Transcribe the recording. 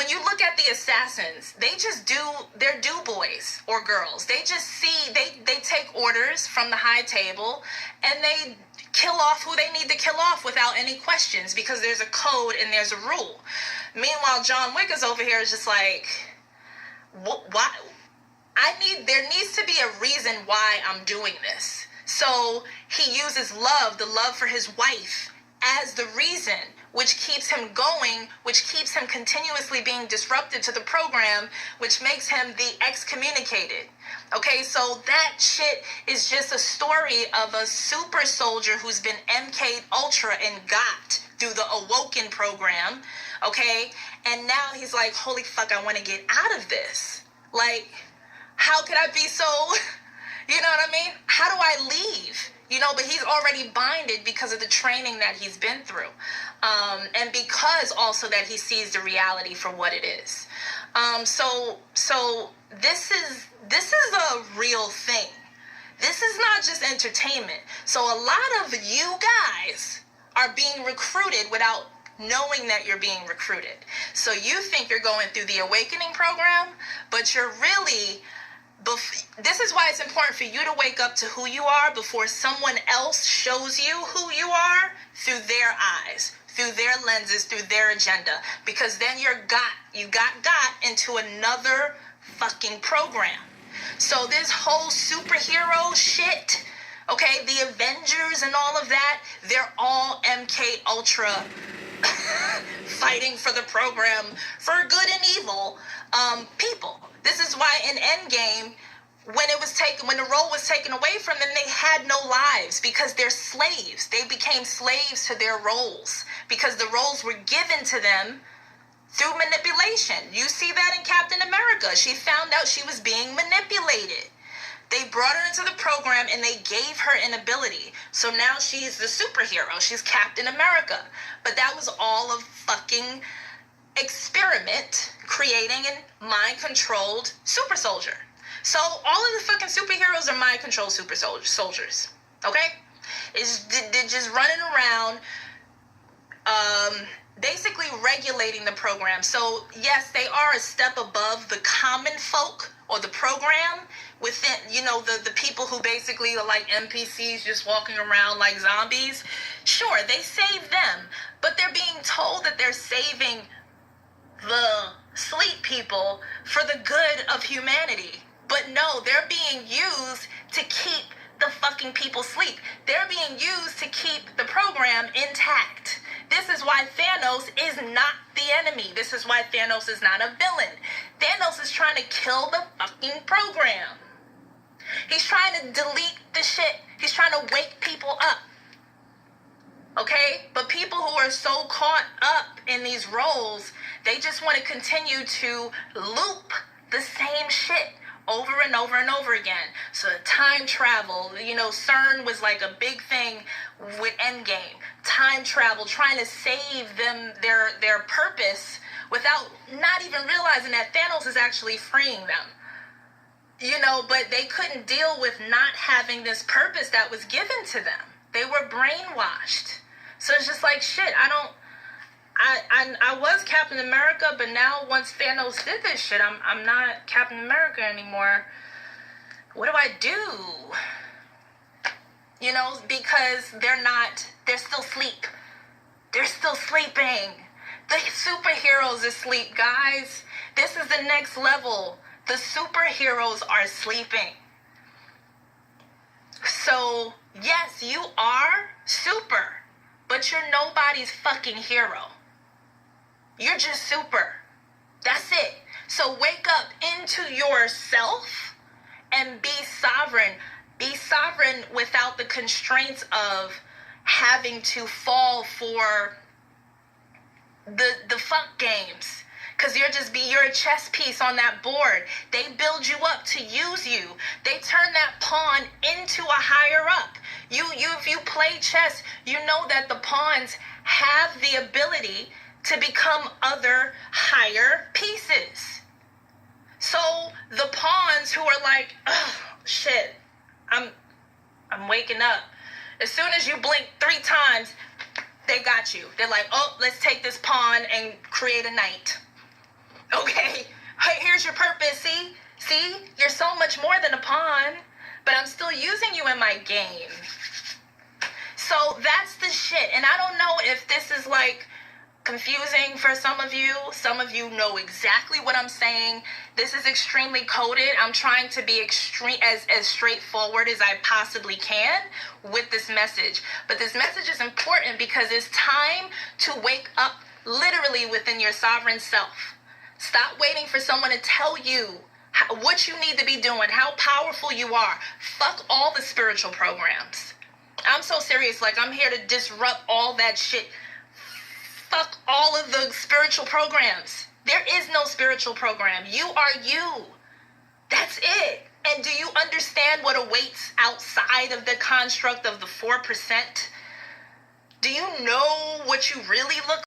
when you look at the assassins, they're do boys or girls. They just see, they take orders from the high table and they kill off who they need to kill off without any questions because there's a code and there's a rule. Meanwhile, John Wick is over here is just like, why? There needs to be a reason why I'm doing this. So he uses love, the love for his wife, as the reason, which keeps him going, which keeps him continuously being disrupted to the program, which makes him the excommunicated. Okay, so that shit is just a story of a super soldier who's been MK'd Ultra and got through the Awoken program, okay? And now he's like, holy fuck, I want to get out of this. Like, how could I be so, you know what I mean? How do I leave? You know, but he's already binded because of the training that he's been through. And because also that he sees the reality for what it is. So this is a real thing. This is not just entertainment. So a lot of you guys are being recruited without knowing that you're being recruited. So you think you're going through the awakening program, but you're really... This is why it's important for you to wake up to who you are before someone else shows you who you are through their eyes, through their lenses, through their agenda. Because then you got into another fucking program. So this whole superhero shit, okay, the Avengers and all of that, they're all MK Ultra fighting for the program for good and evil people. This is why in Endgame, when the role was taken away from them, they had no lives because they're slaves. They became slaves to their roles because the roles were given to them through manipulation. You see that in Captain America. She found out she was being manipulated. They brought her into the program and they gave her an ability. So now she's the superhero. She's Captain America. But that was all a fucking experiment creating a mind-controlled super soldier. So all of the fucking superheroes are mind-controlled super soldiers. Okay? They're just running around basically regulating the program. So yes, they are a step above the common folk or the program within, you know, the people who basically are like NPCs just walking around like zombies. Sure, they save them, but they're being told that they're saving the sleep people for the good of humanity. But no, they're being used to keep the fucking people asleep. They're being used to keep the program intact. This is why Thanos is not the enemy. This is why Thanos is not a villain. Thanos is trying to kill the fucking program. He's trying to delete the shit. He's trying to wake people up. Okay? But people who are so caught up in these roles, they just want to continue to loop the same shit over and over and over again. So time travel, you know, CERN was like a big thing with Endgame. Time travel, trying to save them their purpose without not even realizing that Thanos is actually freeing them. You know, but they couldn't deal with not having this purpose that was given to them. They were brainwashed. So it's just like, shit, I was Captain America, but now once Thanos did this shit, I'm not Captain America anymore. What do I do? You know, because they're still asleep. They're still sleeping. The superheroes are asleep, guys. This is the next level. The superheroes are sleeping. So, yes, you are super, but you're nobody's fucking hero. You're just super. That's it. So wake up into yourself and be sovereign. Be sovereign without the constraints of having to fall for the fuck games. Because you're a chess piece on that board. They build you up to use you. They turn that pawn into a higher up. If you play chess, you know that the pawns have the ability to become other higher pieces. So the pawns who are like, oh shit, I'm waking up. As soon as you blink 3 times, they got you. They're like, oh, let's take this pawn and create a knight. Okay? Hey, here's your purpose. See? You're so much more than a pawn, but I'm still using you in my game. So that's the shit. And I don't know if this is like confusing for some of you. Some of you know exactly what I'm saying. This is extremely coded. I'm trying to be as straightforward as I possibly can with this message. But this message is important because it's time to wake up literally within your sovereign self. Stop waiting for someone to tell you what you need to be doing, how powerful you are. Fuck all the spiritual programs. I'm so serious. Like, I'm here to disrupt all that shit. Fuck all of the spiritual programs. There is no spiritual program. You are you. That's it. And do you understand what awaits outside of the construct of the 4%? Do you know what you really look